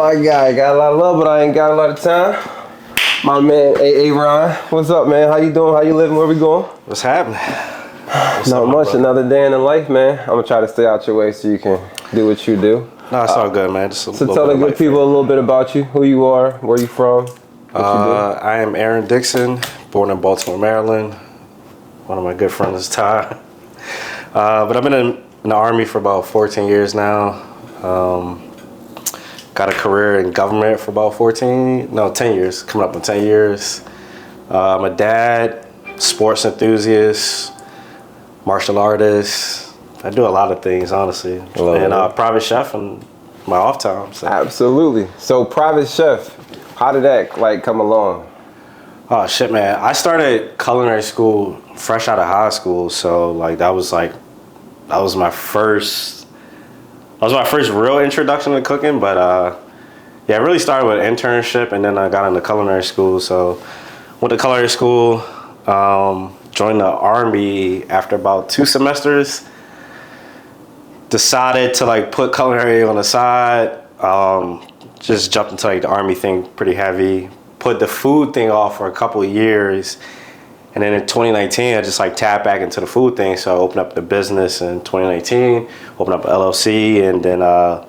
My guy, got a lot of love, but I ain't got a lot of time. My man, Ron, what's up, man? How you doing? How you living? Where we going? What's happening? Not much. Another day in the life, man. I'm gonna try to stay out your way so you can do what you do. No, it's all good, man. So tell the good people a little bit about you, who you are, where you from, what you do. I am Aaron Dixon, born in Baltimore, Maryland. One of my good friends is Ty. But I've been in the Army for about 14 years now. Got a career in government for about 10 years, coming up on 10 years. I'm a dad, sports enthusiast, martial artist. I do a lot of things, honestly. And private chef in my off time. So. Absolutely. So private chef, how did that come along? Oh shit, man! I started culinary school fresh out of high school, so that was my first real introduction to cooking. But yeah, I really started with an internship, and then I got into culinary school. So went to culinary school, joined the Army after about 2 semesters. Decided to put culinary on the side. Just jumped into the Army thing pretty heavy. Put the food thing off for a couple of years, and then in 2019 I just tapped back into the food thing. So I opened up the business in 2019, opened up an LLC, and then I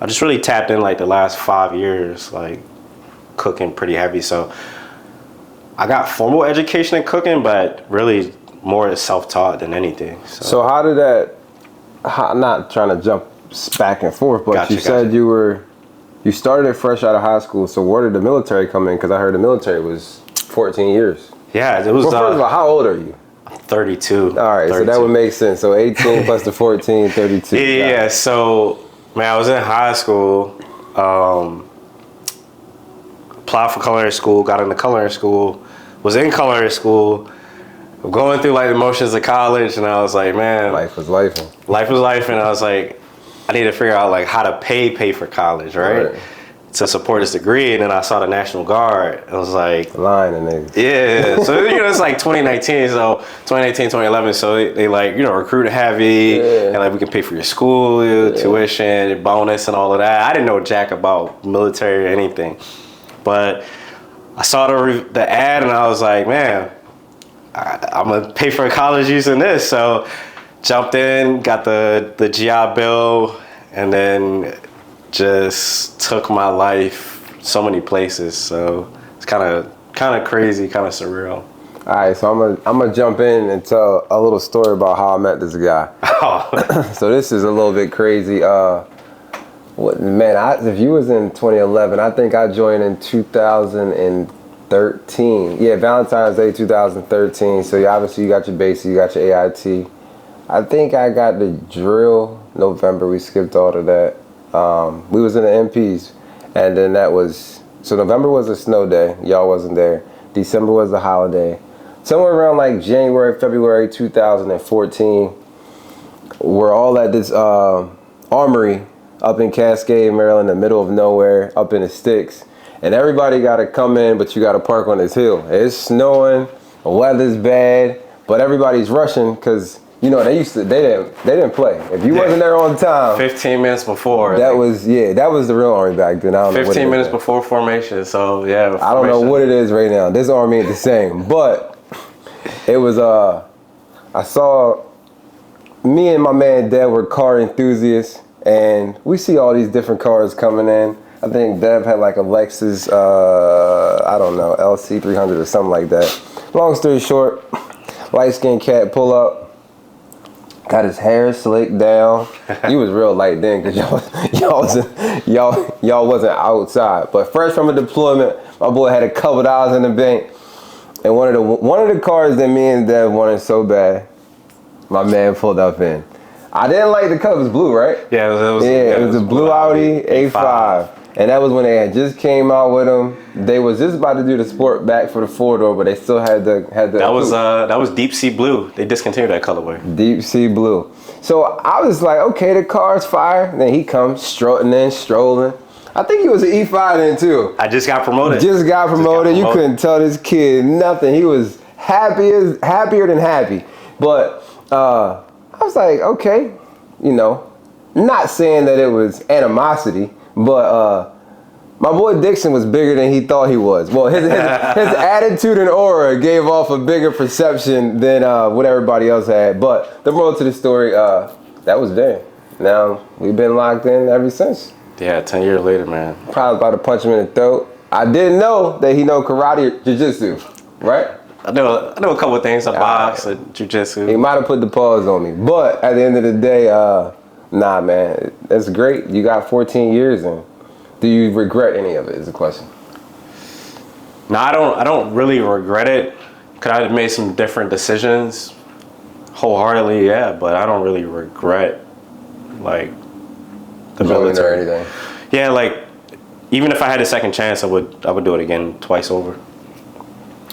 just really tapped in the last 5 years, cooking pretty heavy. So I got formal education in cooking, but really more self-taught than anything. So how did that? Not trying to jump back and forth, but you said you started it fresh out of high school. So where did the military come in? Because I heard the military was 14 years. Yeah, it was. Well, first of all, how old are you? I'm 32. All right, 32. So that would make sense. So 18 plus the 14, 32. Yeah. So man, I was in high school. Applied for culinary school. Got into culinary school. Was in culinary school. Going through the motions of college, and I was like, man, life was life. Life was life, and I was like, I need to figure out how to pay for college, right? To support this degree. And then I saw the National Guard. I was like, line and niggas. Yeah. So it's 2019, so 2019, 2011. So they recruit heavy, and we can pay for your school, tuition, bonus, and all of that. I didn't know jack about military or anything, but I saw the ad, and I was like, man, I'm gonna pay for college using this. So jumped in, got the GI Bill, and then just took my life so many places. So it's kind of crazy, kind of surreal. All right, so I'm gonna jump in and tell a little story about how I met this guy. Oh. So this is a little bit crazy. If you was in 2011, I think I joined in 2013. Yeah, Valentine's Day 2013. So obviously you got your basic, you got your AIT. I think I got the drill November. We skipped all of that. We was in the MPs, and then so November was a snow day. Y'all wasn't there. December was the holiday. Somewhere around January, February 2014, we're all at this armory up in Cascade, Maryland, in the middle of nowhere, up in the sticks. And everybody got to come in, but you got to park on this hill. It's snowing, the weather's bad, but everybody's rushing because they didn't play. If you wasn't there on time, 15 minutes before. That was the real Army back then. I don't know 15 minutes before formation. So yeah. I don't know what it is right now. This Army ain't the same, but it was. I saw me and my man Dev were car enthusiasts, and we see all these different cars coming in. I think Dev had a Lexus, I don't know, LC 300 or something like that. Long story short, light-skinned cat pull up. Got his hair slicked down. He was real light then because y'all wasn't outside. But fresh from a deployment, my boy had a couple dollars in the bank. And one of the cars that me and Dev wanted so bad, my man pulled up in. I didn't like the color. It was blue, right? Yeah, it was a blue Audi A5. And that was when they had just came out with them. They was just about to do the sport back for the 4-door, but they still had the. That was deep sea blue. They discontinued that colorway. Deep sea blue. So I was like, okay, the car's fire. Then he comes strolling. I think he was an E5 then too. I just got promoted. You couldn't tell this kid nothing. He was happier than happy. But I was like, okay, not saying that it was animosity, but My boy Dixon was bigger than he thought he was. Well, his attitude and aura gave off a bigger perception than what everybody else had. But the moral to the story, that was then. Now, we've been locked in ever since. Yeah, 10 years later, man. Probably about to punch him in the throat. I didn't know that he know karate or jiu-jitsu, right? I know a couple of things. I box, jiu-jitsu. He might have put the pause on me. But at the end of the day, nah, man, that's great. You got 14 years in. Do you regret any of it is the question. No, I don't really regret it. Could I have made some different decisions? Wholeheartedly, yeah, but I don't really regret, like, the military or anything. Yeah, like, even if I had a second chance, I would do it again twice over.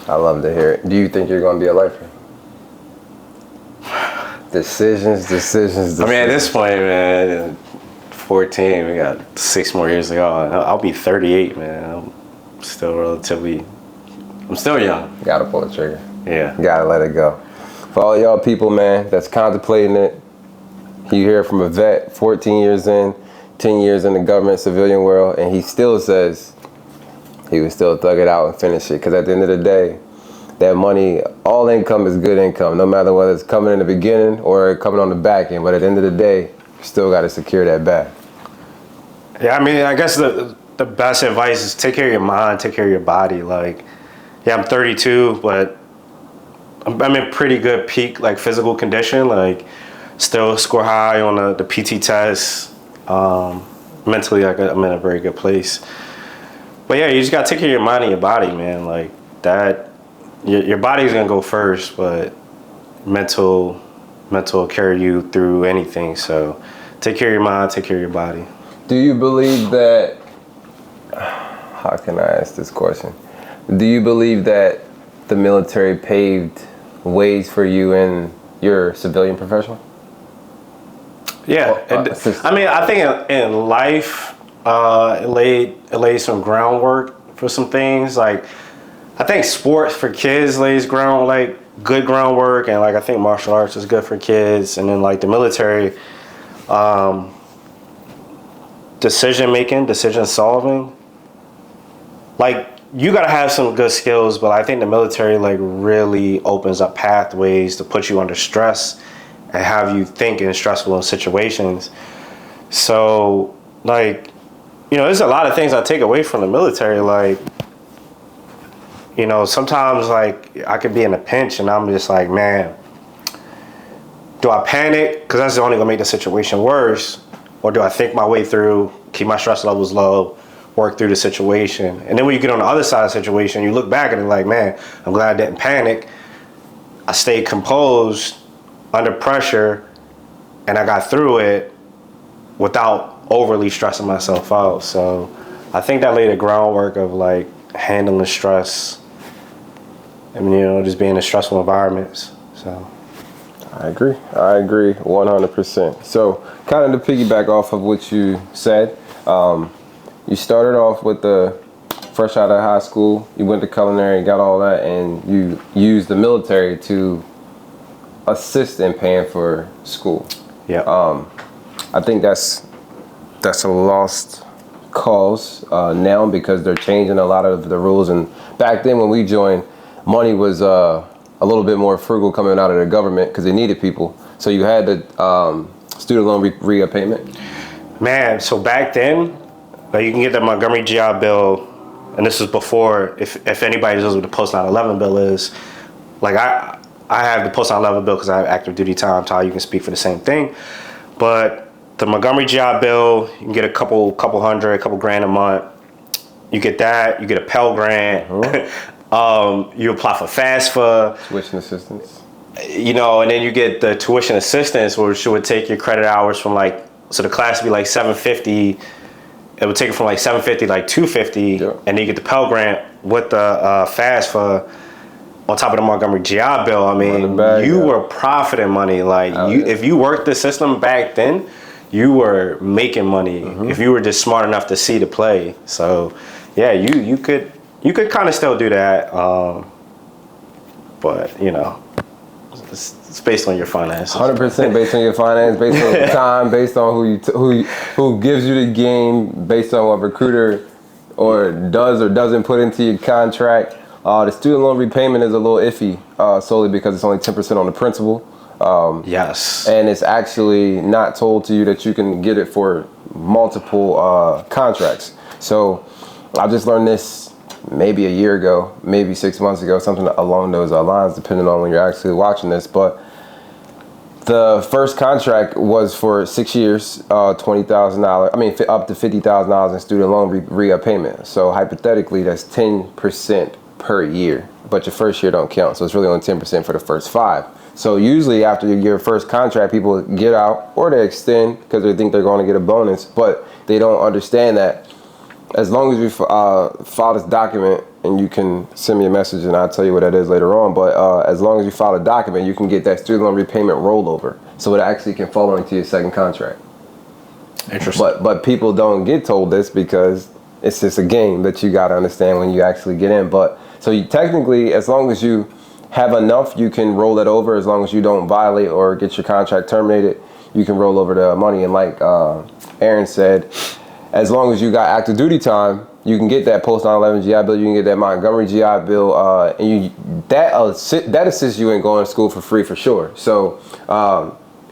I love to hear it. Do you think you're going to be a lifer? Decisions. I mean, at this point, man, 14, we got 6 more years to go. I'll be 38, man. I'm still young. Gotta pull the trigger. Yeah. Gotta let it go. For all y'all people, man, that's contemplating it, you hear from a vet, 14 years in, 10 years in the government civilian world, and he still says he would still thug it out and finish it. Because at the end of the day, that money, all income is good income, no matter whether it's coming in the beginning or coming on the back end. But at the end of the day, you still got to secure that bag. Yeah, I mean, I guess the best advice is take care of your mind, take care of your body. Like, yeah, I'm 32, but I'm in pretty good peak, like, physical condition. Like, still score high on the PT test. Mentally, I'm in a very good place. But yeah, you just gotta take care of your mind and your body, man. Like that, your body's gonna go first, but mental will carry you through anything. So take care of your mind, take care of your body. Do you believe that, how can I ask this question? Do you believe that the military paved ways for you in your civilian profession? Yeah, I mean, I think in life, it laid some groundwork for some things. Like, I think sports for kids lays good groundwork, and like I think martial arts is good for kids, and then like the military, decision making, decision solving. Like, you gotta have some good skills, but I think the military like really opens up pathways to put you under stress and have you think in stressful situations. So, like, you know, there's a lot of things I take away from the military. Like, you know, sometimes, like, I could be in a pinch and I'm just like, man, do I panic? Because that's only gonna make the situation worse. Or do I think my way through, keep my stress levels low, work through the situation? And then when you get on the other side of the situation, you look back and you're like, man, I'm glad I didn't panic. I stayed composed under pressure, and I got through it without overly stressing myself out. So I think that laid the groundwork of like handling stress and, you know, just being in stressful environments. So I agree 100%. So kind of to piggyback off of what you said, you started off with the fresh out of high school, you went to culinary, got all that, and you used the military to assist in paying for school. yeah. I think that's a lost cause now, because they're changing a lot of the rules. And back then when we joined, money was a little bit more frugal coming out of the government because they needed people. So you had the student loan repayment. Man, so back then, like, you can get the Montgomery GI Bill, and this was before, if anybody knows what the post 9/11 bill is, like I have the post 9/11 bill because I have active duty time. Ty, you can speak for the same thing. But the Montgomery GI Bill, you can get a couple grand a month. You get that, you get a Pell Grant. You apply for FAFSA. Tuition assistance. You know, and then you get the tuition assistance, which would take your credit hours from like, so the class would be like 750. It would take it from like 750 like 250, yeah. And then you get the Pell Grant with the FAFSA on top of the Montgomery GI Bill. I mean, you were profiting money. Like, if you worked the system back then, you were making money. If you were just smart enough to see the play. So, yeah, you could kind of still do that, but you know, it's based on your finances. 100% based on your finance, based on your time, based on who gives you the game, based on what recruiter or does or doesn't put into your contract. The student loan repayment is a little iffy, solely because it's only 10% on the principal. Yes. And it's actually not told to you that you can get it for multiple contracts. So I just learned this maybe a year ago, maybe 6 months ago, something along those lines, depending on when you're actually watching this. But the first contract was for 6 years, $20,000. I mean, up to $50,000 in student loan repayment. So hypothetically, that's 10% per year. But your first year don't count, so it's really only 10% for the first 5. So usually after your first contract, people get out or they extend because they think they're going to get a bonus, but they don't understand that as long as we file this document, and you can send me a message and I'll tell you what that is later on, but as long as you file a document, you can get that student loan repayment rollover. So it actually can fall into your second contract. Interesting. But people don't get told this because it's just a game that you got to understand when you actually get in. But so you technically, as long as you have enough, you can roll it over. As long as you don't violate or get your contract terminated, you can roll over the money. And like Aaron said, as long as you got active duty time, you can get that post 9/11 GI Bill, you can get that Montgomery GI Bill, and that assists you in going to school for free for sure. So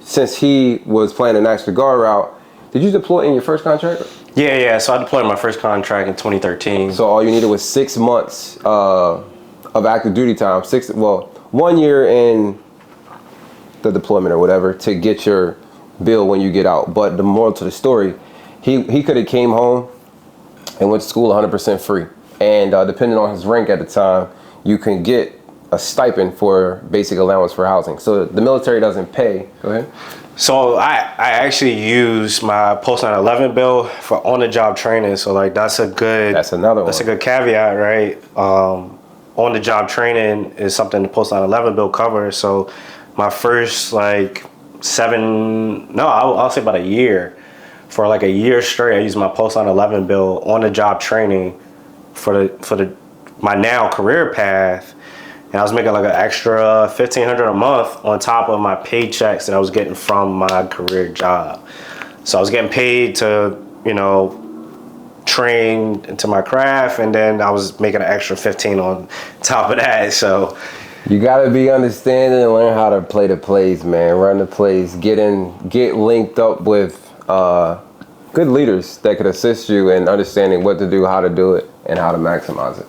since he was playing the National Guard route, did you deploy in your first contract? Yeah. So I deployed my first contract in 2013. So all you needed was 6 months of active duty time, 1 year in the deployment or whatever to get your bill when you get out. But the moral to the story, he could have came home and went to school 100% free. And depending on his rank at the time, you can get a stipend for basic allowance for housing. So the military doesn't pay. Go ahead. So I actually use my post 9/11 bill for on-the-job training. So like that's another one. That's a good caveat, right? On-the-job training is something the post 9/11 bill covers. So my first I'll say about a year. For like a year straight, I used my post 9/11 bill on the job training for my now career path, and I was making like an extra $1,500 a month on top of my paychecks that I was getting from my career job. So I was getting paid to train into my craft, and then I was making an extra 15 on top of that. So you gotta be understanding and learn how to play the plays, man. Run the plays. Get linked up with good leaders that could assist you in understanding what to do, how to do it, and how to maximize it.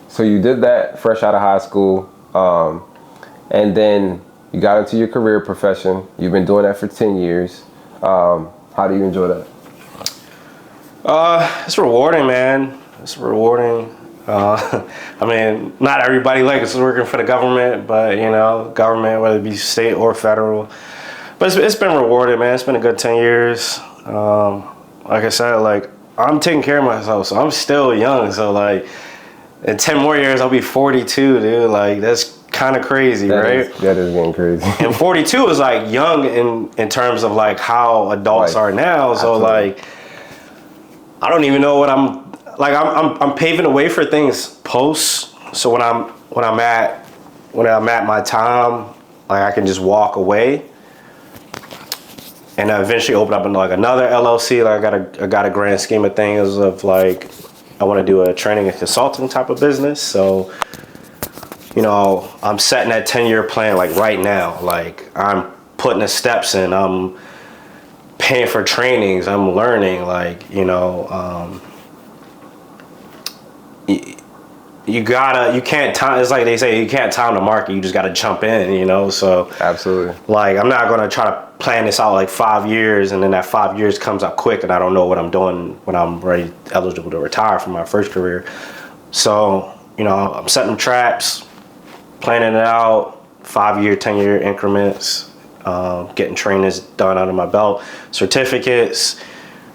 So you did that fresh out of high school, and then you got into your career profession. You've been doing that for 10 years. How do you enjoy that? It's rewarding, man. It's rewarding. I mean, not everybody likes working for the government, but government, whether it be state or federal. But it's been rewarding, man. It's been a good 10 years. Like I said, I'm taking care of myself, so I'm still young. So in 10 more years, I'll be 42, dude. That's kind of crazy, right? That is getting crazy. And 42 is young in terms of how adults are now. So absolutely. I don't even know what I'm paving the way for things post. So when I'm at my time, I can just walk away. And I eventually open up into another LLC. I got a grand scheme of things of I want to do a training and consulting type of business. So, I'm setting that 10-year plan right now. I'm putting the steps in. I'm paying for trainings. I'm learning. You can't time. It's like they say, you can't time the market. You just got to jump in. So absolutely. I'm not gonna try to plan this out 5 years, and then that 5 years comes up quick, and I don't know what I'm doing when I'm ready, eligible to retire from my first career. So I'm setting traps, planning it out, 5-year, 10-year increments, getting trainings done under my belt, certificates,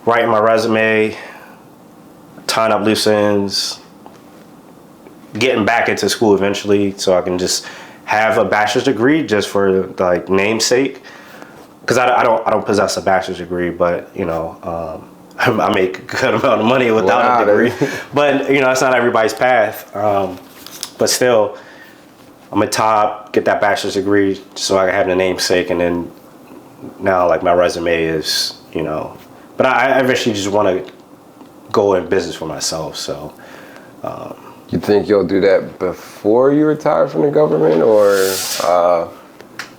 writing my resume, tying up loose ends, getting back into school eventually so I can just have a bachelor's degree just for namesake, because I don't possess a bachelor's degree, but I make a good amount of money without a degree. But it's not everybody's path. But still, I'm at top, get that bachelor's degree so I can have the namesake, and then now my resume is But I eventually just want to go in business for myself. So you think you'll do that before you retire from the government, or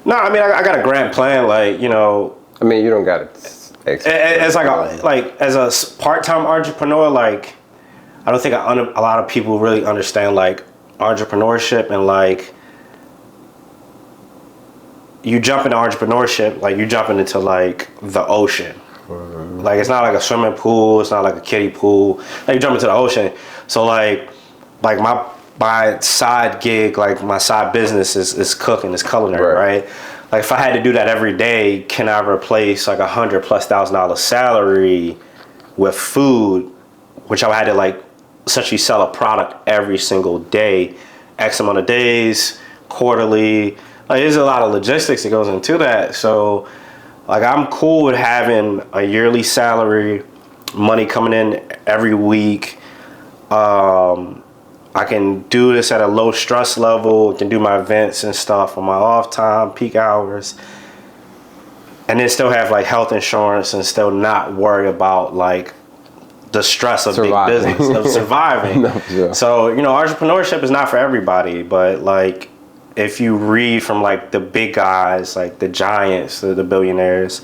no, I mean, I got a grand plan, like, you know. I mean, you don't got it as as a part-time entrepreneur, like, I don't think a lot of people really understand like entrepreneurship, and like you jump into entrepreneurship, like you jumping into like the ocean. Like, it's not like a swimming pool, it's not like a kiddie pool. Like, you jump into the ocean. So like my side gig, like my side business is cooking, is culinary, right? Like, if I had to do that every day, can I replace like $100,000+ salary with food, which I had to like essentially sell a product every single day, X amount of days, quarterly. Like, there's a lot of logistics that goes into that. So like, I'm cool with having a yearly salary, money coming in every week. I can do this at a low stress level, can do my events and stuff on my off time, peak hours, and then still have like health insurance and still not worry about like the stress of surviving. Big business, of surviving. No, sure. So, you know, entrepreneurship is not for everybody, but like, if you read from like the big guys, like the giants, the billionaires,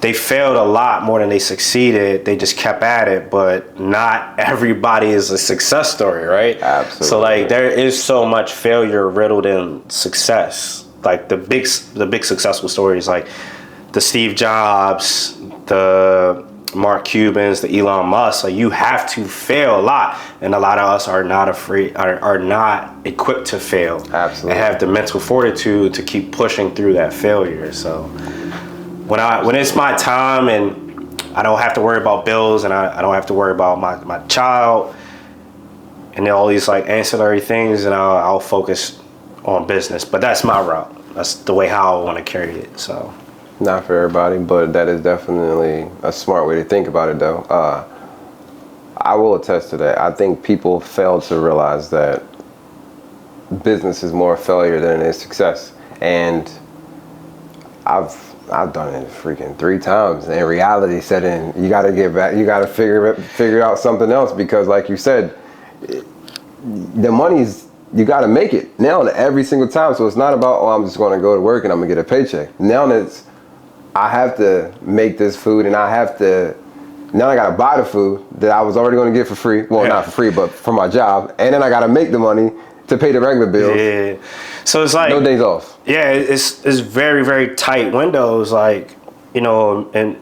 they failed a lot more than they succeeded. They just kept at it, but not everybody is a success story, right? Absolutely. So like, there is so much failure riddled in success. Like the big successful stories, like the Steve Jobs, the Mark Cubans, the Elon Musk. Like, you have to fail a lot, and a lot of us are not afraid, are not equipped to fail. Absolutely. And have the mental fortitude to keep pushing through that failure. So when it's my time and I don't have to worry about bills, and I don't have to worry about my child and all these like ancillary things, and I'll focus on business. But that's my route. That's the way how I want to carry it. So. Not for everybody, but that is definitely a smart way to think about it, though. I will attest to that. I think people fail to realize that business is more failure than it is success. And I've done it freaking 3 times. And reality set in. You got to get back. You got to figure out something else, because, like you said, the money's, you got to make it now every single time. So it's not about, oh, I'm just going to go to work and I'm going to get a paycheck. Now it's, I have to make this food, and I got to buy the food that I was already going to get for free. Well, not for free, but from my job. And then I got to make the money to pay the regular bills. Yeah. So it's like, no days off. Yeah, it's very, very tight windows. Like, you know, and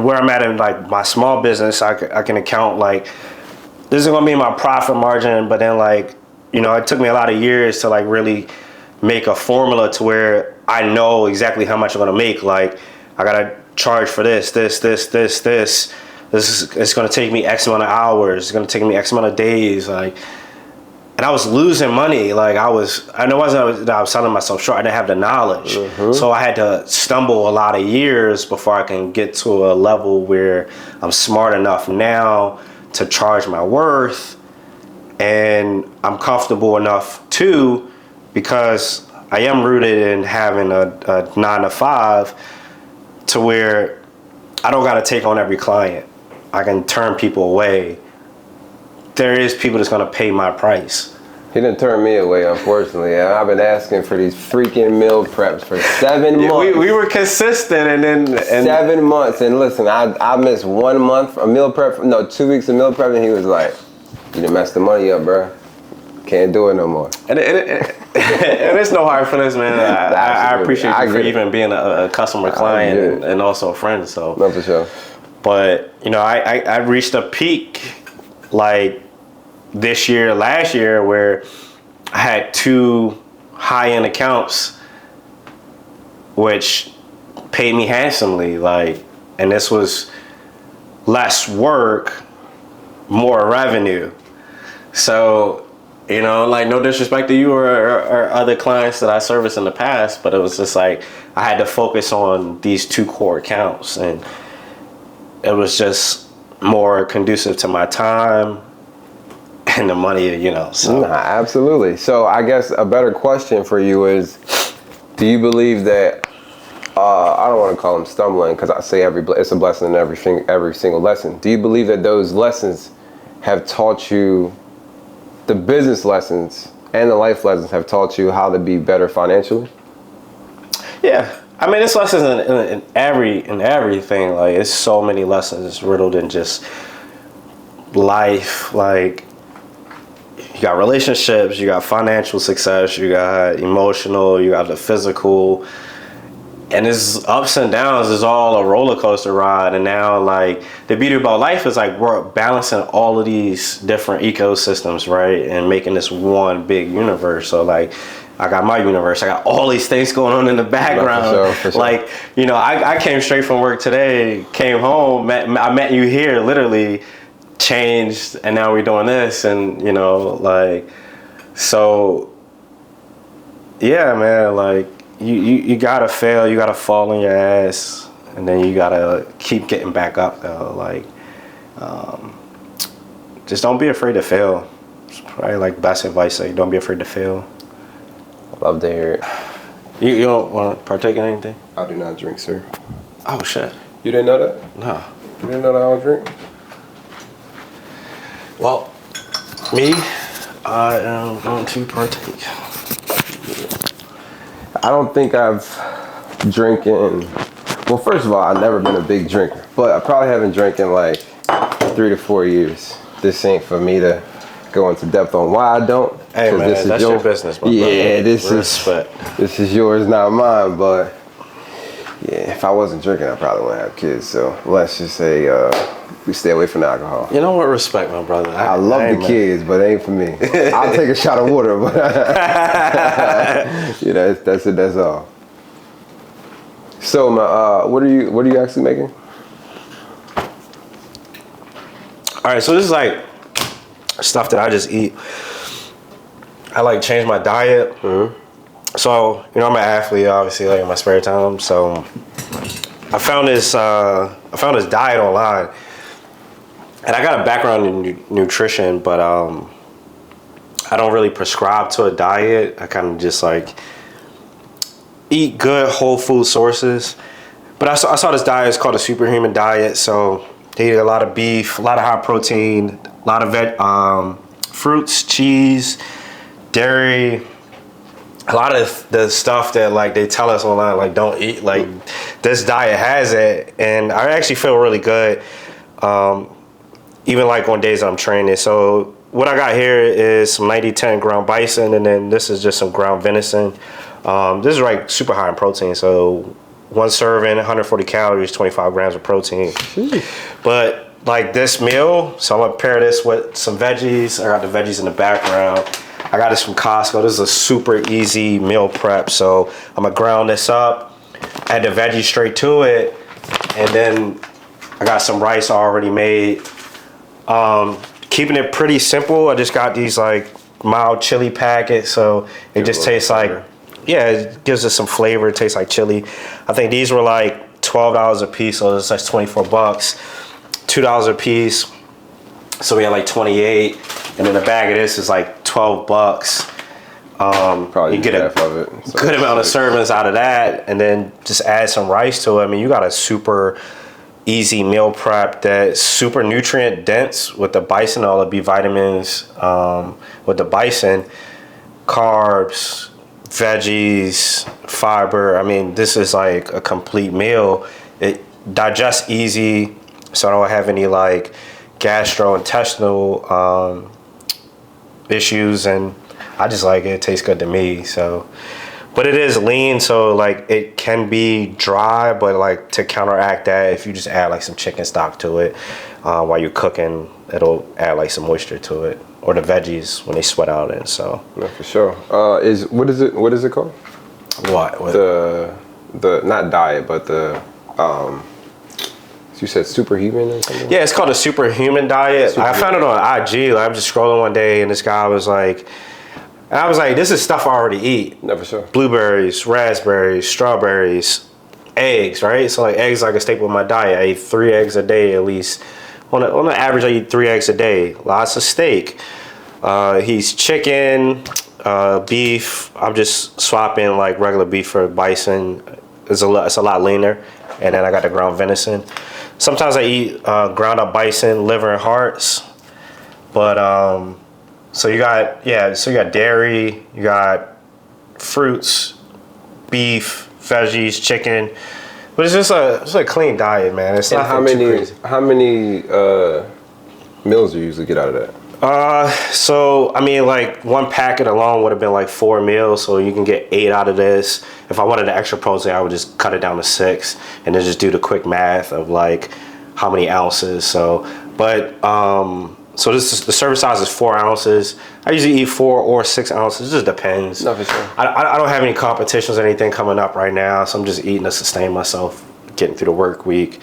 where I'm at in like my small business, I can account like, this is going to be my profit margin. But then, like, you know, it took me a lot of years to like really make a formula to where I know exactly how much I'm gonna make. Like, I gotta charge for this. It's gonna take me X amount of hours. It's gonna take me X amount of days. Like, and I was losing money. Like, I know that I was selling myself short. I didn't have the knowledge, so I had to stumble a lot of years before I can get to a level where I'm smart enough now to charge my worth, and I'm comfortable enough too, because I am rooted in having a 9-to-5, to where I don't got to take on every client. I can turn people away. There is people that's going to pay my price. He didn't turn me away, unfortunately. I've been asking for these freaking meal preps for 7 months. We were consistent, and 7 months. And listen, I missed 1 month a meal prep. No, 2 weeks of meal prep, and he was like, "You done messed the money up, bro. Can't do it no more." And it's no hard feelings, man. I appreciate you for even being a customer client and also a friend. So no, for sure. But you know, I reached a peak like last year, where I had 2 high-end accounts, which paid me handsomely. Like, and this was less work, more revenue. So, you know, like, no disrespect to you or other clients that I serviced in the past, but it was just like, I had to focus on these 2 core accounts, and it was just more conducive to my time and the money, you know. So. Absolutely. So I guess a better question for you is, do you believe that I don't want to call them stumbling because I say it's a blessing in every single lesson. Do you believe that those lessons have taught you, the business lessons and the life lessons have taught you how to be better financially? Yeah. I mean, it's lessons in everything. Like, it's so many lessons riddled in just life. Like, you got relationships, you got financial success, you got emotional, you got the physical. And it's ups and downs. It's all a roller coaster ride. And now, like, the beauty about life is, like, we're balancing all of these different ecosystems, right? And making this one big universe. So, like, I got my universe. I got all these things going on in the background. For sure. Like, you know, I came straight from work today, came home, I met you here, literally changed, and now we're doing this. And, you know, like, so, yeah, man, like, you gotta fail, you gotta fall on your ass, and then you gotta keep getting back up, though. Like, just don't be afraid to fail. It's probably like the best advice. Like, don't be afraid to fail. Love to hear it. You don't want to partake in anything? I do not drink, sir. Oh, shit. You didn't know that? No. You didn't know that I don't drink? Well, me, I am going to partake. I don't think I've drinking. Well, first of all, I've never been a big drinker, but I probably haven't drank in like 3 to 4 years. This ain't for me to go into depth on why I don't. Hey, man, that's your business, my yeah, brother. this is yours, not mine. But yeah, if I wasn't drinking, I probably wouldn't have kids. So let's just say we stay away from the alcohol. You know what? Respect, my brother. I love the kids, but it ain't for me. I'll take a shot of water, but you know, that's it. That's all. So, what are you actually making? All right, so this is like stuff that I just eat. I like change my diet. Mm-hmm. So, you know, I'm an athlete, obviously, like in my spare time. So I found this diet online, and I got a background in nutrition, but I don't really prescribe to a diet. I kind of just like eat good whole food sources. But I saw this diet. It's called a superhuman diet. So they eat a lot of beef, a lot of high protein, a lot of fruits, cheese, dairy, a lot of the stuff that like they tell us online, like don't eat. Like this diet has it, and I actually feel really good, even like on days I'm training. So what I got here is some 90-10 ground bison, and then this is just some ground venison. This is like super high in protein. So one serving, 140 calories, 25 grams of protein. But like this meal, so I'm gonna pair this with some veggies. I got the veggies in the background. I got this from Costco. This is a super easy meal prep. So I'm gonna ground this up, add the veggies straight to it, and then I got some rice already made. Keeping it pretty simple. I just got these like mild chili packets, so it just tastes like, yeah, it gives us some flavor. It tastes like chili. I think these were like $12 a piece, so it's like 24 bucks, $2 a piece. So we had like 28, and then the bag of this is like 12 bucks. Probably you get a good amount of servings out of that, and then just add some rice to it. I mean, you got a super easy meal prep that's super nutrient dense with the bison, all the B vitamins, with the bison, carbs, veggies, fiber. I mean, this is like a complete meal. It digests easy, so I don't have any like gastrointestinal issues, and I just like it. It tastes good to me. So, but it is lean, so like it can be dry, but like to counteract that, if you just add like some chicken stock to it while you're cooking, it'll add like some moisture to it, or the veggies when they sweat out. And so yeah, for sure. What is it called? What? The not diet, but the you said superhuman or something? Yeah, it's called a superhuman diet. I found it on IG. Like, I'm just scrolling one day, and this guy was like, and I was like, this is stuff I already eat. Never sure. Blueberries, raspberries, strawberries, eggs, right? So like eggs like a staple of my diet. I eat 3 eggs a day at least. On the average, I eat 3 eggs a day. Lots of steak. He's chicken, beef. I'm just swapping like regular beef for bison. it's a lot leaner, and then I got the ground venison. Sometimes I eat ground up bison, liver, and hearts. But so you got dairy, you got fruits, beef, veggies, chicken. But it's just a clean diet, man. It's not how many meals do you usually get out of that? So I mean, like one packet alone would have been like 4 meals, so you can get 8 out of this. If I wanted the extra protein, I would just cut it down to 6, and then just do the quick math of like how many ounces. So, but so the serving size is 4 ounces. I usually eat 4 or 6 ounces. It just depends. No, for sure. I don't have any competitions or anything coming up right now, so I'm just eating to sustain myself, getting through the work week.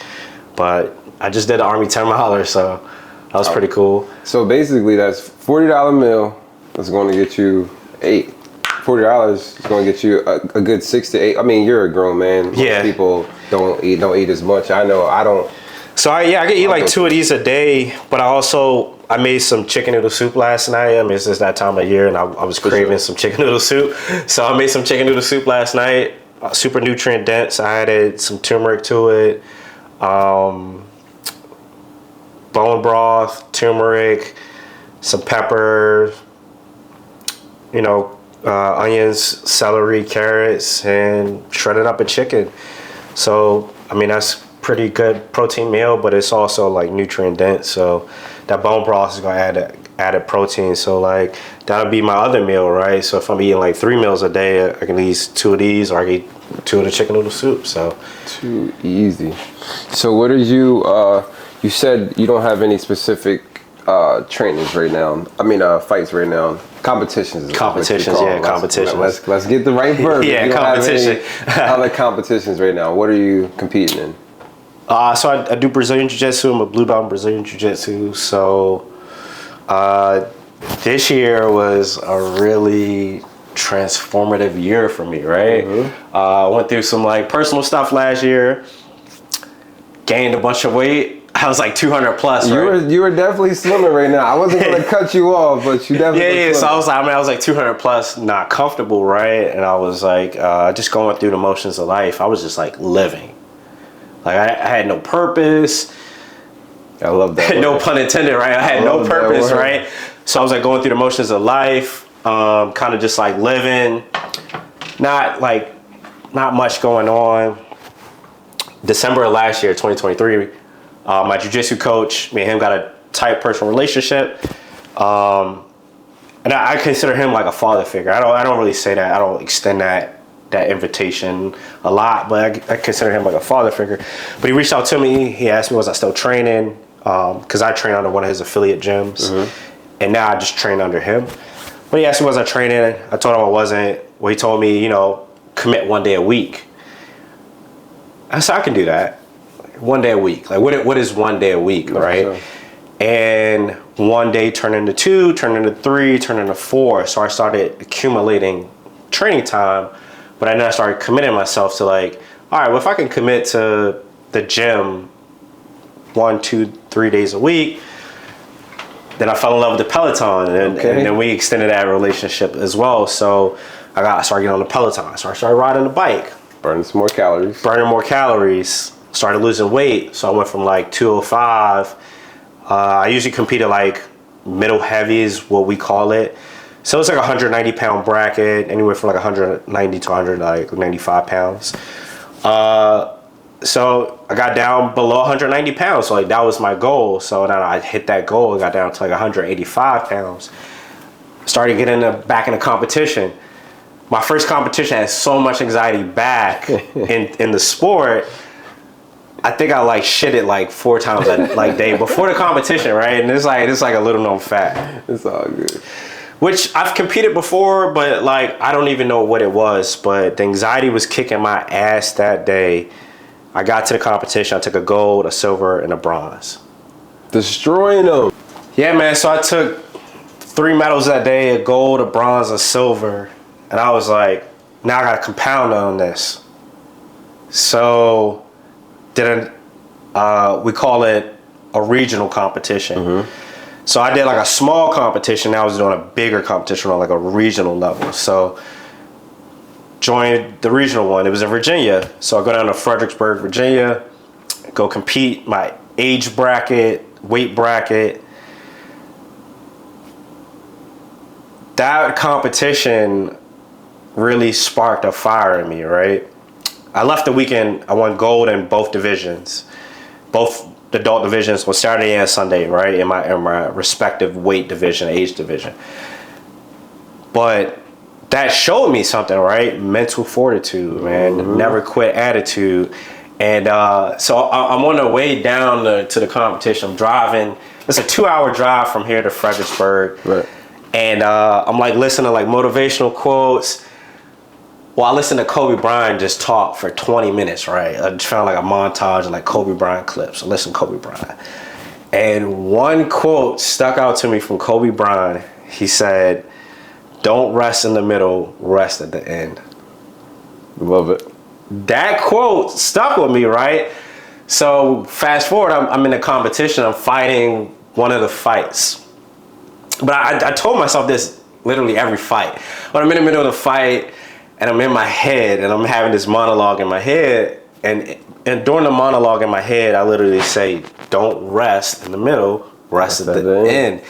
But I just did the Army 10 miler, so that was pretty cool. So basically, that's $40 meal. That's going to get you 8. $40 is going to get you a good 6 to 8. I mean, you're a grown man. Most people don't eat as much. I know I don't. So I can eat like 2 of these a day, but I made some chicken noodle soup last night. I mean, it's just that time of year, and I was craving some chicken noodle soup. So I made some chicken noodle soup last night. Super nutrient dense. I added some turmeric to it. Bone broth, turmeric, some pepper, onions, celery, carrots, and shredded up a chicken. So, I mean, that's pretty good protein meal, but it's also like nutrient dense. So that bone broth is gonna add added protein. So like that'll be my other meal, right? So if I'm eating like 3 meals a day, I can eat 2 of these, or I can eat 2 of the chicken noodle soup. So too easy. So what are you? You said you don't have any specific trainings right now. I mean, fights right now. Competitions. Competitions. Let's get the right verb. Yeah, competition. Other competitions right now. What are you competing in? So I do Brazilian Jiu-Jitsu. I'm a blue belt in Brazilian Jiu-Jitsu. So this year was a really transformative year for me, right? Mm-hmm. I went through some like personal stuff last year. Gained a bunch of weight. I was like 200 plus. Right? You were definitely slimming right now. I wasn't gonna cut you off, but you definitely. Yeah. So I was like 200 plus, not comfortable, right? And I was like just going through the motions of life. I was just like living. Like I had no purpose. I love that. No pun intended, right? I had no purpose, right? So I was like going through the motions of life, kind of just like living, not much going on. December of last year, 2023, my jiu-jitsu coach, me and him got a tight personal relationship, and I consider him like a father figure. I don't really say that. I don't extend that invitation a lot, but I consider him like a father figure. But he reached out to me. He asked me, was I still training? Because I train under one of his affiliate gyms, and now I just train under him. But he asked me, was I training? I told him I wasn't. Well, he told me, commit 1 day a week. I said, I can do that. 1 day a week. Like, what is 1 day a week, right? Sure. And 1 day turned into 2, turned into 3, turned into 4. So I started accumulating training time. But then I started committing myself to like, all right, well, if I can commit to the gym 1, 2, 3 days a week, then I fell in love with the Peloton, and then we extended that relationship as well. So I started getting on the Peloton. So I started riding the bike. Burning more calories. Started losing weight. So I went from like 205. I usually compete at like middle heavy is what we call it. So it's like a 190 pound bracket, anywhere from like 190 to 195 pounds. So I got down below 190 pounds. So like that was my goal. So then I hit that goal and got down to like 185 pounds. Started getting back in the competition. My first competition had so much anxiety back in the sport. I think I like shit it like 4 times a day before the competition, right? And it's like a little known fact. It's all good. Which I've competed before, but like I don't even know what it was. But the anxiety was kicking my ass that day. I got to the competition. I took a gold, a silver, and a bronze. Destroying them. Yeah, man. So I took 3 medals that day: a gold, a bronze, a silver. And I was like, now I got to compound on this. So we call it a regional competition. So I did like a small competition. Now I was doing a bigger competition on like a regional level. So joined the regional one. It was in Virginia. So I go down to Fredericksburg, Virginia, go compete my age bracket, weight bracket. That competition really sparked a fire in me, right? I left the weekend, I won gold in both divisions. Both the adult divisions was Saturday and Sunday, right? In my respective weight division, age division. But that showed me something, right? Mental fortitude, man. Never quit attitude. And so I'm on the way down to the competition. I'm driving. It's a 2-hour drive from here to Fredericksburg. Right. And I'm like listening to like motivational quotes. Well, I listened to Kobe Bryant just talk for 20 minutes, right? I just found like a montage of like Kobe Bryant clips. I listened to Kobe Bryant. And one quote stuck out to me from Kobe Bryant. He said, "Don't rest in the middle, rest at the end." Love it. That quote stuck with me, right? So fast forward, I'm in a competition. I'm fighting one of the fights. But I told myself this literally every fight. When I'm in the middle of the fight and I'm in my head and I'm having this monologue in my head, and during the monologue in my head, I literally say, "Don't rest in the middle, rest at the end."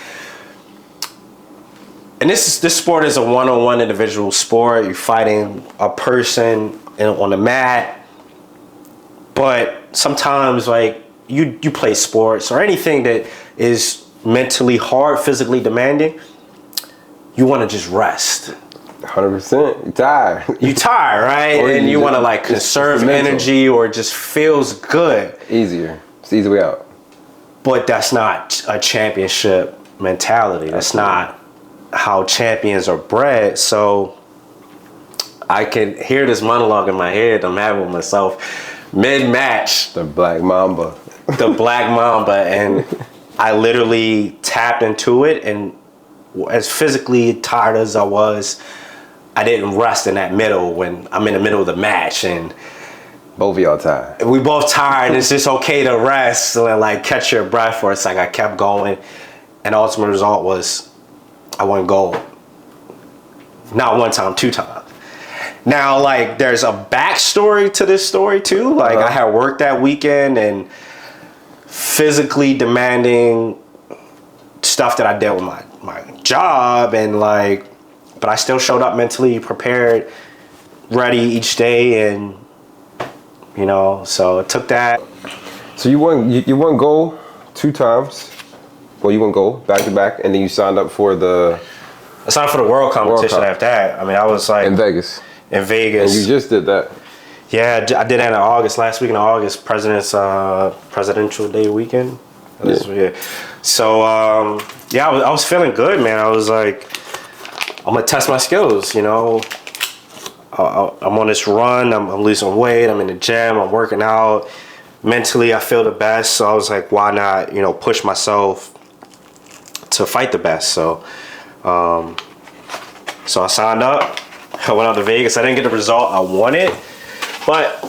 And this sport is a one-on-one individual sport. You're fighting a person on the mat. But sometimes, like, you play sports or anything that is mentally hard, physically demanding, you want to just rest. 100%. You're tired. You tired, right? And you want to like conserve energy, or it just feels good. Easier. It's the easy way out. But that's not a championship mentality. That's not how champions are bred. So I can hear this monologue in my head I'm having with myself mid-match. The Black Mamba. The Black Mamba. And I literally tapped into it, and as physically tired as I was, I didn't rest in that middle when I'm in the middle of the match, and both of y'all tired. We both tired, and it's just okay to rest and like catch your breath for a second. I kept going, and the ultimate result was I won gold. Not one time, 2 times. Now, like, there's a backstory to this story too. Like, I had worked that weekend and physically demanding stuff that I did with my job, and like, but I still showed up mentally prepared, ready each day, and you know, so it took that. So you won gold 2 times. Well, you won gold back to back, and then you signed up for the. I signed for the world competition after that. I mean, I was like in Vegas. In Vegas. And you just did that. Yeah, I did that in August. Last week in August, Presidential Day weekend. Yeah. So yeah, I was feeling good, man. I was like, I'm gonna test my skills. You know, I'm on this run. I'm losing weight. I'm in the gym. I'm working out. Mentally, I feel the best. So I was like, why not? You know, push myself to fight the best. So I signed up. I went out to Vegas. I didn't get the result I wanted, but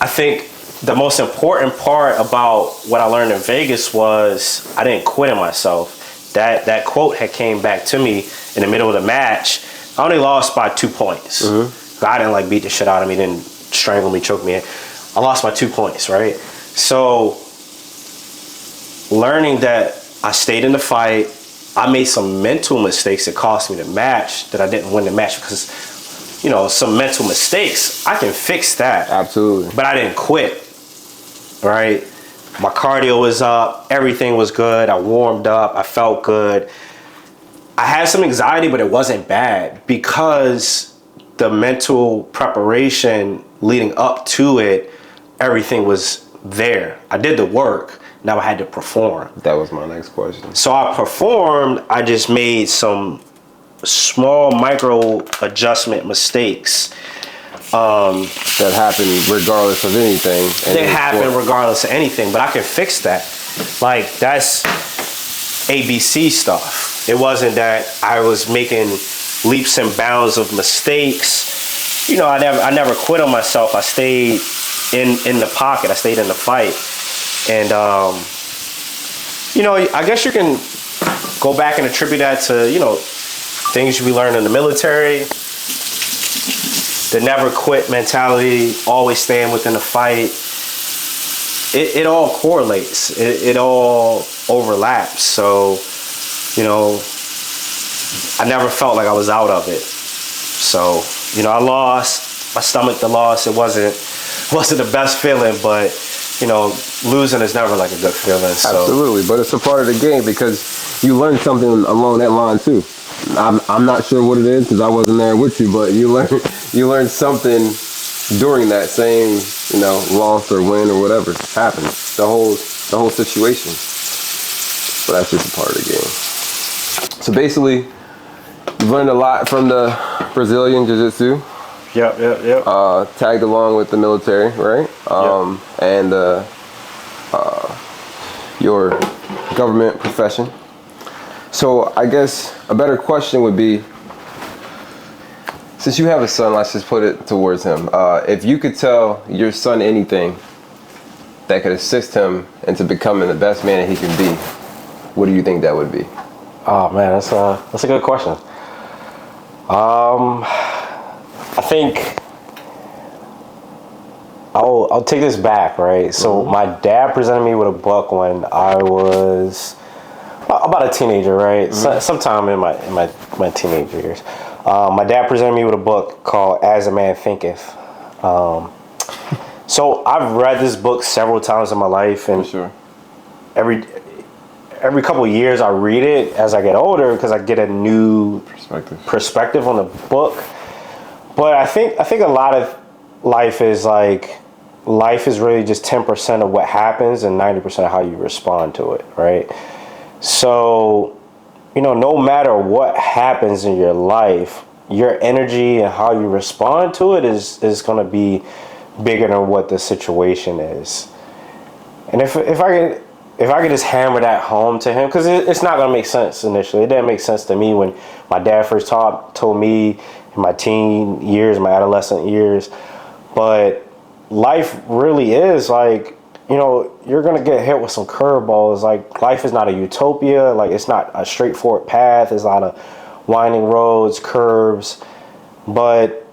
I think the most important part about what I learned in Vegas was I didn't quit on myself. That quote had came back to me in the middle of the match. I only lost by 2 points. I didn't like beat the shit out of me, didn't strangle me, choke me. I lost by 2 points, right? So learning that I stayed in the fight, I made some mental mistakes that cost me the match, that I didn't win the match because, you know, some mental mistakes, I can fix that. Absolutely. But I didn't quit, right? My cardio was up, everything was good, I warmed up, I felt good. I had some anxiety, but it wasn't bad because the mental preparation leading up to it, everything was there. I did the work. Now I had to perform. That was my next question. So I performed. I just made some small micro adjustment mistakes. That happened regardless of anything. They happen regardless of anything, but I can fix that. Like, that's ABC stuff. It wasn't that I was making leaps and bounds of mistakes. You know, I never quit on myself. I stayed in the pocket. I stayed in the fight. And, you know, I guess you can go back and attribute that to, you know, things we learned in the military. the never quit mentality, always staying within the fight, it all correlates. It all overlaps. So, you know, I never felt like I was out of it. So, you know, I lost. I stomached the loss. It wasn't the best feeling, but, you know, losing is never like a good feeling. So. Absolutely, but it's a part of the game because you learn something along that line too. I'm not sure what it is because I wasn't there with you, but you learn something during that same, you know, loss or win or whatever happened. The whole situation. But that's just a part of the game. So basically, you've learned a lot from the Brazilian Jiu-Jitsu. Yep. Tagged along with the military, right? And your government profession. So I guess a better question would be, since you have a son, let's just put it towards him. If you could tell your son anything that could assist him into becoming the best man that he can be, what do you think that would be? Oh man, that's a good question. I think I'll take this back, right? So my dad presented me with a book when I was about a teenager, right? Sometime in my teenage years. My dad presented me with a book called As a Man Thinketh. So I've read this book several times in my life, and every couple of years I read it as I get older because I get a new perspective on the book. But I think a lot of life is really just 10% of what happens and 90% of how you respond to it, right? So, you know, no matter what happens in your life, your energy and how you respond to it is going to be bigger than what the situation is. And if I could just hammer that home to him, because it's not going to make sense initially. It didn't make sense to me when my dad first told me in my teen years, my adolescent years. But life really is like, you know, you're going to get hit with some curveballs. Like, life is not a utopia. Like, it's not a straightforward path. It's a lot of winding roads, curves. But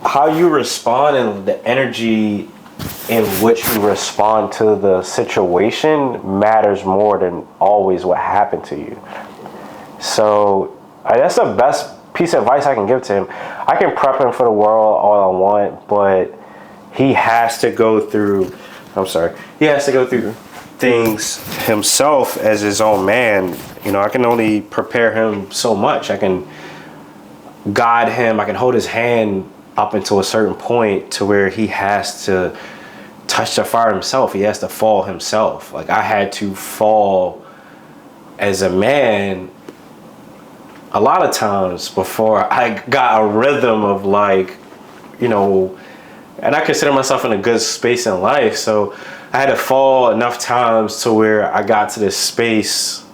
how you respond and the energy in which you respond to the situation matters more than always what happened to you. So that's the best piece of advice I can give to him. I can prep him for the world all I want, but he has to go through things himself as his own man. You know, I can only prepare him so much. I can guide him. I can hold his hand up until a certain point to where he has to touch the fire himself. He has to fall himself. Like, I had to fall as a man a lot of times before I got a rhythm of, like, you know, and I consider myself in a good space in life. So I had to fall enough times to where I got to this space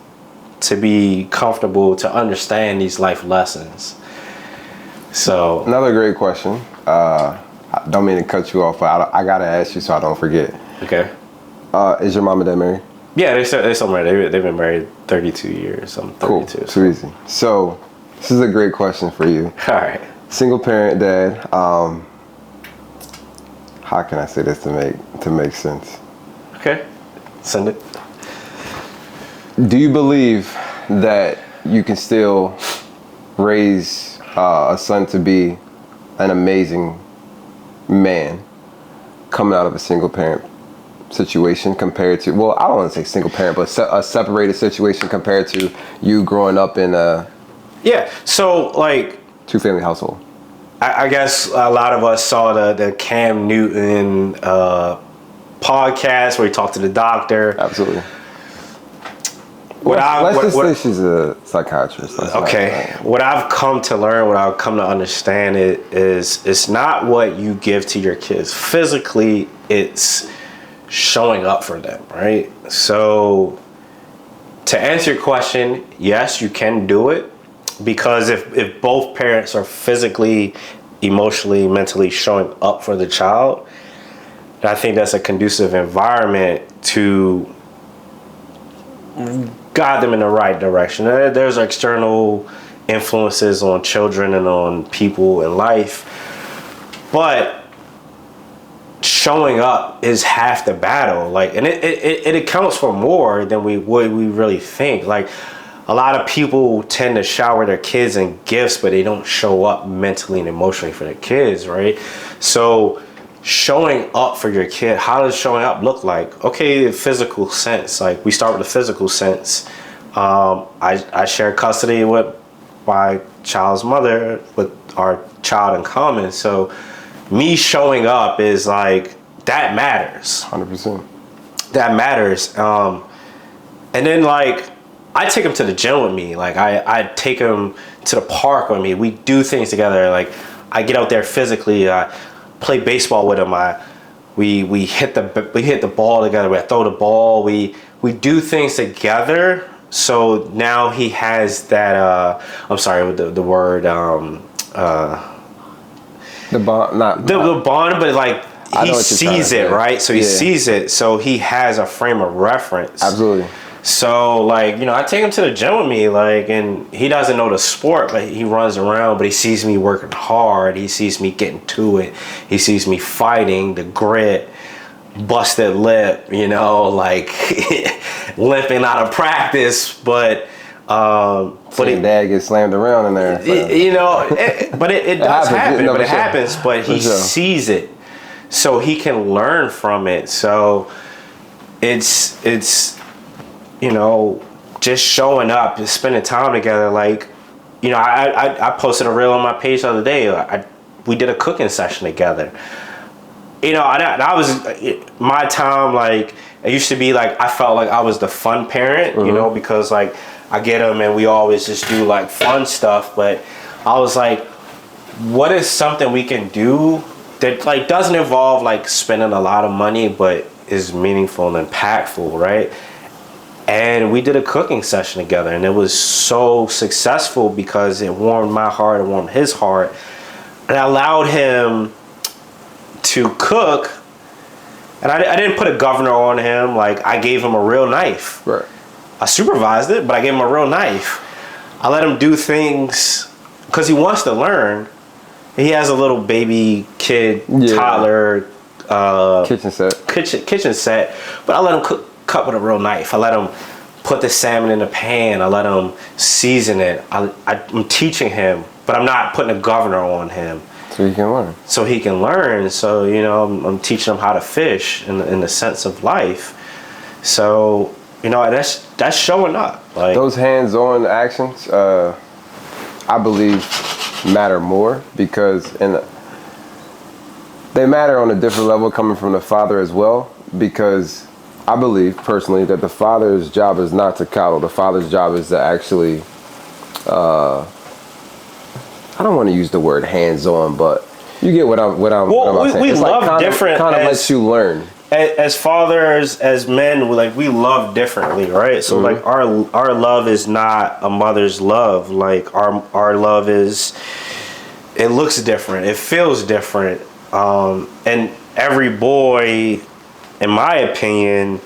to be comfortable to understand these life lessons. So another great question. I don't mean to cut you off, but I gotta ask you so I don't forget. Okay. Is your mom and dad married? Yeah, they're still married. They've been married 32 years. I'm 32. Cool. Too easy. So this is a great question for you. All right. Single parent dad. How can I say this to make sense? Okay. Send it. Do you believe that you can still raise a son to be an amazing man coming out of a single parent situation compared to, well, I don't want to say single parent, but a separated situation compared to you growing up in a so like 2-family household? I guess a lot of us saw the Cam Newton podcast where he talked to the doctor. Absolutely. Let's just say she's a psychiatrist. What I've come to learn, what I've come to understand is it's not what you give to your kids physically, it's showing up for them, right? So to answer your question, yes, you can do it, because if both parents are physically, emotionally, mentally showing up for the child, I think that's a conducive environment to guide them in the right direction. There's external influences on children and on people in life, But showing up is half the battle. Like, and it accounts for more than we really think. Like, a lot of people tend to shower their kids in gifts, but they don't show up mentally and emotionally for their kids, right? So showing up for your kid, how does showing up look like? Okay, physical sense. Like, we start with the physical sense. I share custody with my child's mother, with our child in common. So me showing up is like, that matters. 100%. That matters. And then, like, I take him to the gym with me. Like, I take him to the park with me. We do things together. Like, I get out there physically. I play baseball with him. We hit the ball together. We throw the ball. We do things together. So now he has that. I'm sorry with the word. The bond, the bond, but like, he sees it, right? So he sees it. So he has a frame of reference. Absolutely. So, like, you know, I take him to the gym with me, like, and he doesn't know the sport, but he runs around, but he sees me working hard. He sees me getting to it. He sees me fighting, the grit, busted lip, you know, like limping out of practice, but dad gets slammed around in there. You know, but it does happen. No, but it sure. happens. But he sees it, so he can learn from it. So it's you know, just showing up, just spending time together. Like, you know, I posted a reel on my page the other day. We did a cooking session together. You know, I was my time. Like, it used to be like, I felt like I was the fun parent. You know, because like, I get them and we always just do like fun stuff. But I was like, what is something we can do that like doesn't involve like spending a lot of money, but is meaningful and impactful, right? And we did a cooking session together, and it was so successful because it warmed my heart, it warmed his heart, and I allowed him to cook. And I didn't put a governor on him. Like, I gave him a real knife. Right. I supervised it, but I gave him a real knife. I let him do things because he wants to learn. He has a little baby kid, toddler, kitchen set, but I let him cut with a real knife. I let him put the salmon in the pan. I let him season it. I'm teaching him, but I'm not putting a governor on him. So he can learn. So, you know, I'm teaching him how to fish in the sense of life. So, you know, that's showing up. Like, those hands-on actions, I believe, matter more because they matter on a different level coming from the father as well, because I believe personally that the father's job is not to coddle. The father's job is to actually, I don't want to use the word hands-on, but you get what I'm saying. We it's love like different. Kind of lets you learn. As fathers, as men, we love differently, right? So like our love is not a mother's love. Like our love is, it looks different, it feels different, and every boy, in my opinion,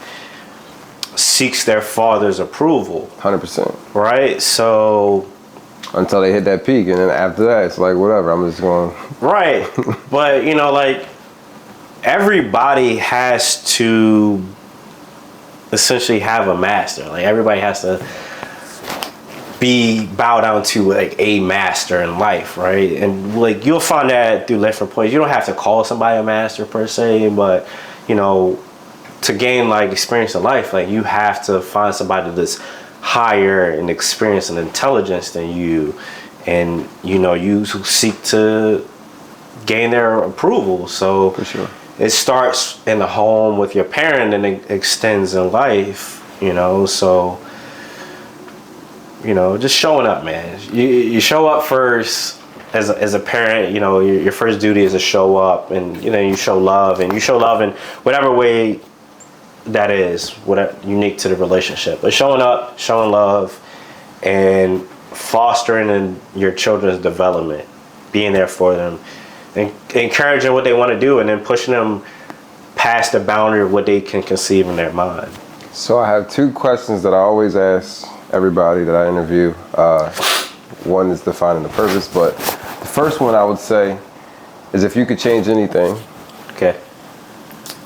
seeks their father's approval. 100%. Right? So until they hit that peak, and then after that, it's like, whatever, I'm just going. Right. But, you know, like, everybody has to essentially have a master. Like, everybody has to bow down to like a master in life, right? And like, you'll find that through different points. You don't have to call somebody a master per se, but, you know, to gain like experience in life, like, you have to find somebody that's higher in experience and intelligence than you, and, you know, you seek to gain their approval. So for sure, it starts in the home with your parent and it extends in life, you know. So, you know, just showing up, man. You show up first as a parent. You know, your first duty is to show up, and, you know, you show love, and you show love in whatever way that is, whatever unique to the relationship. But showing up, showing love, and fostering in your children's development, being there for them, and encouraging what they want to do, and then pushing them past the boundary of what they can conceive in their mind. So I have two questions that I always ask everybody that I interview. One is defining the purpose, but the first one I would say, is if you could change anything, Okay.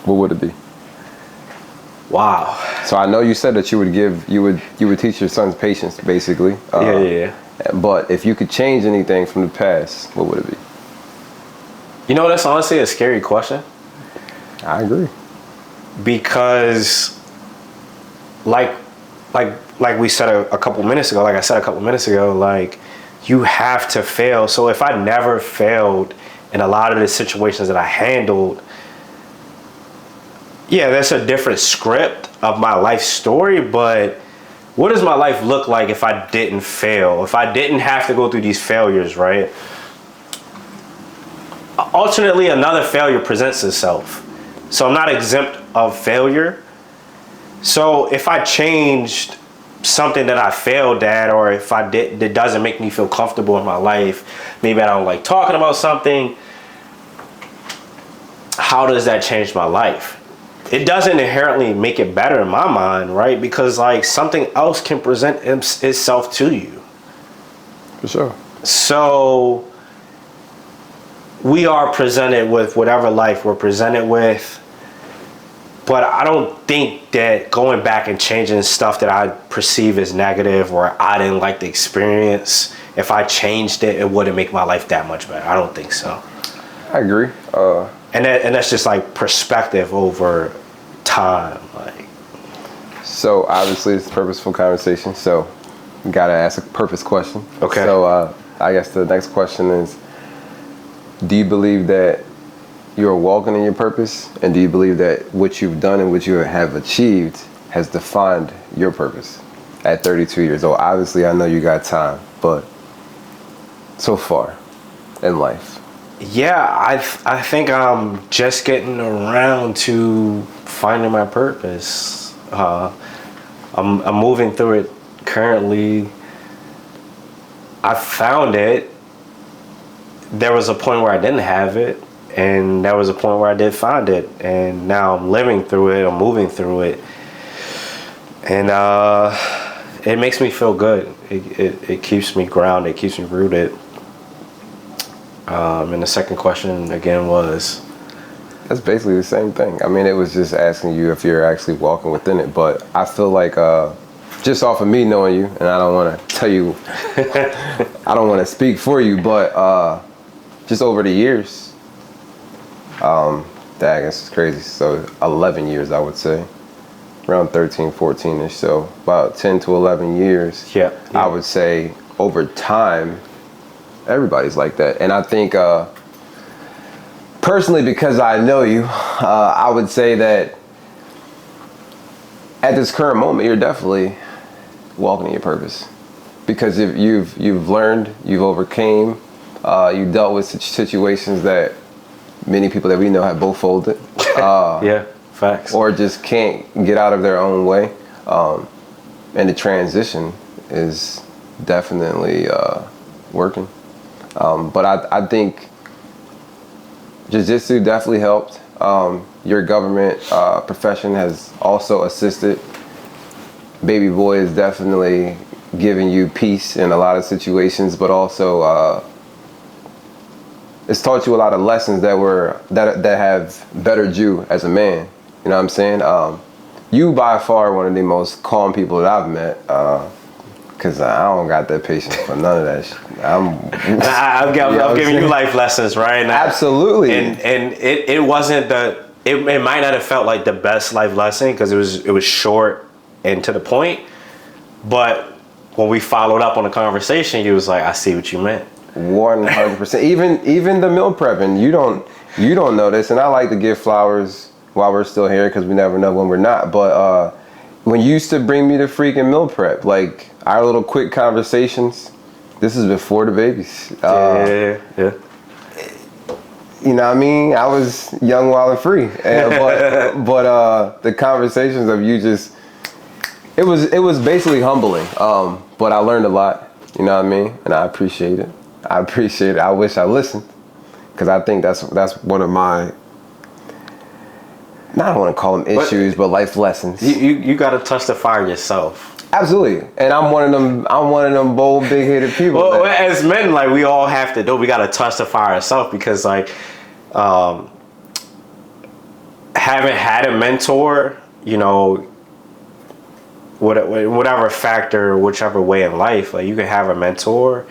what would it be? Wow. So I know you said that you would teach your sons patience, basically. Yeah. But if you could change anything from the past, what would it be? You know, that's honestly a scary question. I agree. Because like we said a couple minutes ago, like I said a couple minutes ago, like you have to fail. So if I never failed in a lot of the situations that I handled, yeah, that's a different script of my life story, but what does my life look like if I didn't fail? If I didn't have to go through these failures, right? Alternately, another failure presents itself. So I'm not exempt of failure. So if I changed something that I failed at, or if I did, that doesn't make me feel comfortable in my life, maybe I don't like talking about something, how does that change my life? It doesn't inherently make it better in my mind, right? Because like something else can present itself to you. For sure. So we are presented with whatever life we're presented with. But I don't think that going back and changing stuff that I perceive as negative or I didn't like the experience, if I changed it, it wouldn't make my life that much better. I don't think so. I agree. And that's just like perspective over time. Like, so obviously it's a purposeful conversation. So you gotta ask a purpose question. Okay. So I guess the next question is, do you believe that you're walking in your purpose, and do you believe that what you've done and what you have achieved has defined your purpose at 32 years old? Obviously, I know you got time, but so far in life. yeah, I think I'm just getting around to finding my purpose. I'm moving through it currently. I found it. There was a point where I didn't have it. And there was a point where I did find it, and now I'm living through it, I'm moving through it, and it makes me feel good. It keeps me grounded, it keeps me rooted. And the second question again was? That's basically the same thing. I mean, it was just asking you if you're actually walking within it, but I feel like just off of me knowing you, and I don't want to tell you, I don't want to speak for you, but just over the years, I guess it's crazy. So 11 years, I would say, around 13, 14-ish. So about 10 to 11 years. Yeah. I would say over time, everybody's like that. And I think personally, because I know you, I would say that at this current moment, you're definitely walking in your purpose, because if you've learned, you've overcame, you dealt with situations that many people that we know have both folded. Yeah, facts. Or just can't get out of their own way. And the transition is definitely working. But I think Jiu-Jitsu definitely helped. Your government profession has also assisted. Baby Boy is definitely giving you peace in a lot of situations, but also it's taught you a lot of lessons that have bettered you as a man. You know what I'm saying? You by far one of the most calm people that I've met. Cause I don't got that patience for none of that shit. I'm giving you life lessons, right? Absolutely. And it wasn't it might not have felt like the best life lesson because it was short and to the point. But when we followed up on the conversation, you was like, I see what you meant. 100%. Even the meal prepping, you don't know this, and I like to give flowers while we're still here because we never know when we're not. But when you used to bring me the freaking meal prep, like our little quick conversations, this is before the babies. Yeah. You know what I mean? I was young, wild, and free. But the conversations of you just, it was basically humbling. But I learned a lot. You know what I mean? And I appreciate it. I wish I listened, because I think that's one of my, I don't want to call them issues, but life lessons. You got to touch the fire yourself. Absolutely, and I'm one of them bold, big-headed people. Well, as men, like we all have to do. We got to touch the fire ourselves, because like Haven't had a mentor, you know, whatever factor, whichever way in life, like you can have a mentor,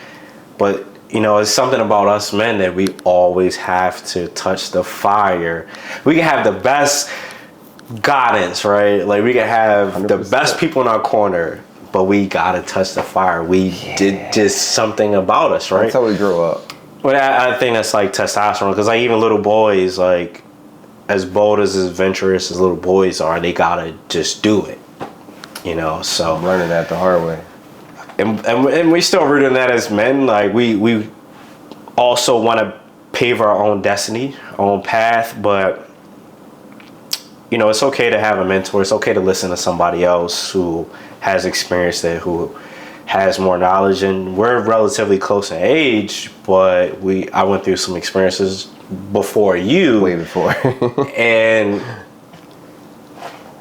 but you know, it's something about us men that we always have to touch the fire. We can have the best guidance, right? Like we can have 100%. The best people in our corner, but we gotta touch the fire. We did just something about us, right? That's how we grow up. But I think that's like testosterone, because like even little boys, like as bold as adventurous as little boys are, they gotta just do it, you know. So I'm learning that the hard way. And we still rooting that as men. Like we also want to pave our own destiny, our own path, but you know, it's okay to have a mentor. It's okay to listen to somebody else who has experienced it, who has more knowledge. And we're relatively close in age, but I went through some experiences before you. Way before. And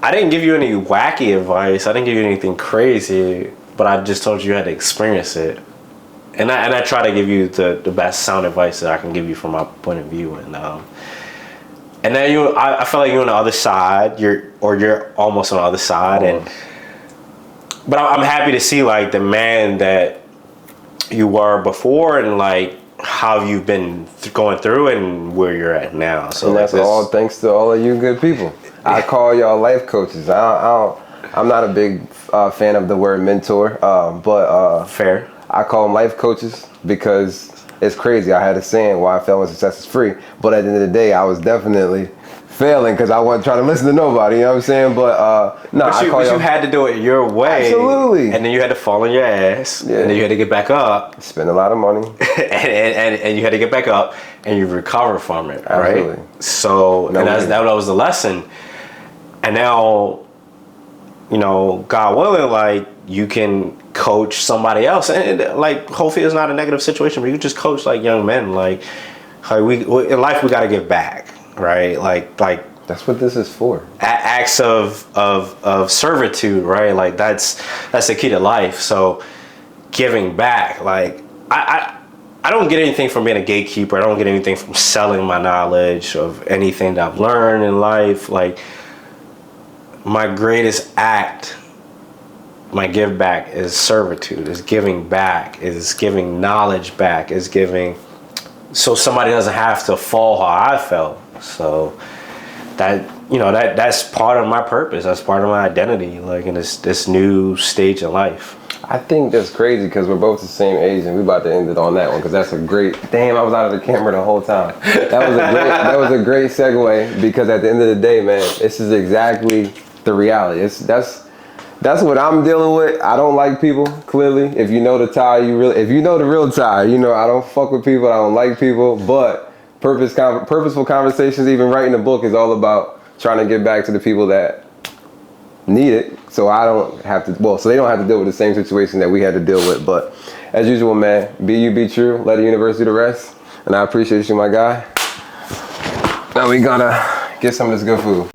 I didn't give you any wacky advice. I didn't give you anything crazy, but I just told you had to experience it. And I try to give you the best sound advice that I can give you from my point of view. And then I feel like you're on the other side. You're almost on the other side. But I'm happy to see like the man that you were before, and like how you've been going through and where you're at now. So and that's all thanks to all of you good people. I call y'all life coaches. I'm not a big fan of the word mentor, but fair. I call them life coaches because it's crazy. I had a saying, why failing success is free. But at the end of the day, I was definitely failing because I wasn't trying to listen to nobody, you know what I'm saying? But you had to do it your way. Absolutely. And then you had to fall on your ass. Yeah. And then you had to get back up. Spend a lot of money. and you had to get back up and you recover from it, Absolutely. Right? So that was the lesson. And now, you know, God willing, like you can coach somebody else, and like hopefully it's not a negative situation, but you just coach like young men. Like we in life we got to give back, right? Like that's what this is for. Acts of servitude, right? Like that's the key to life. So giving back, like I don't get anything from being a gatekeeper. I don't get anything from selling my knowledge of anything that I've learned in life. Like my greatest act, my give back is servitude, is giving back, is giving knowledge back, is giving so somebody doesn't have to fall how I fell. So that's part of my purpose. That's part of my identity, like in this new stage of life. I think that's crazy because we're both the same age, and we about to end it on that one because that's a great. Damn, I was out of the camera the whole time. That was a great segue because at the end of the day, man, this is exactly the reality. That's what I'm dealing with. I don't like people, clearly. If you know the Ty, if you know the real Ty, you know I don't fuck with people, I don't like people, but purposeful conversations, even writing a book is all about trying to get back to the people that need it, so I don't have to, so they don't have to deal with the same situation that we had to deal with. But as usual, man, be you, be true, let the universe do the rest, and I appreciate you, my guy. Now we gotta get some of this good food.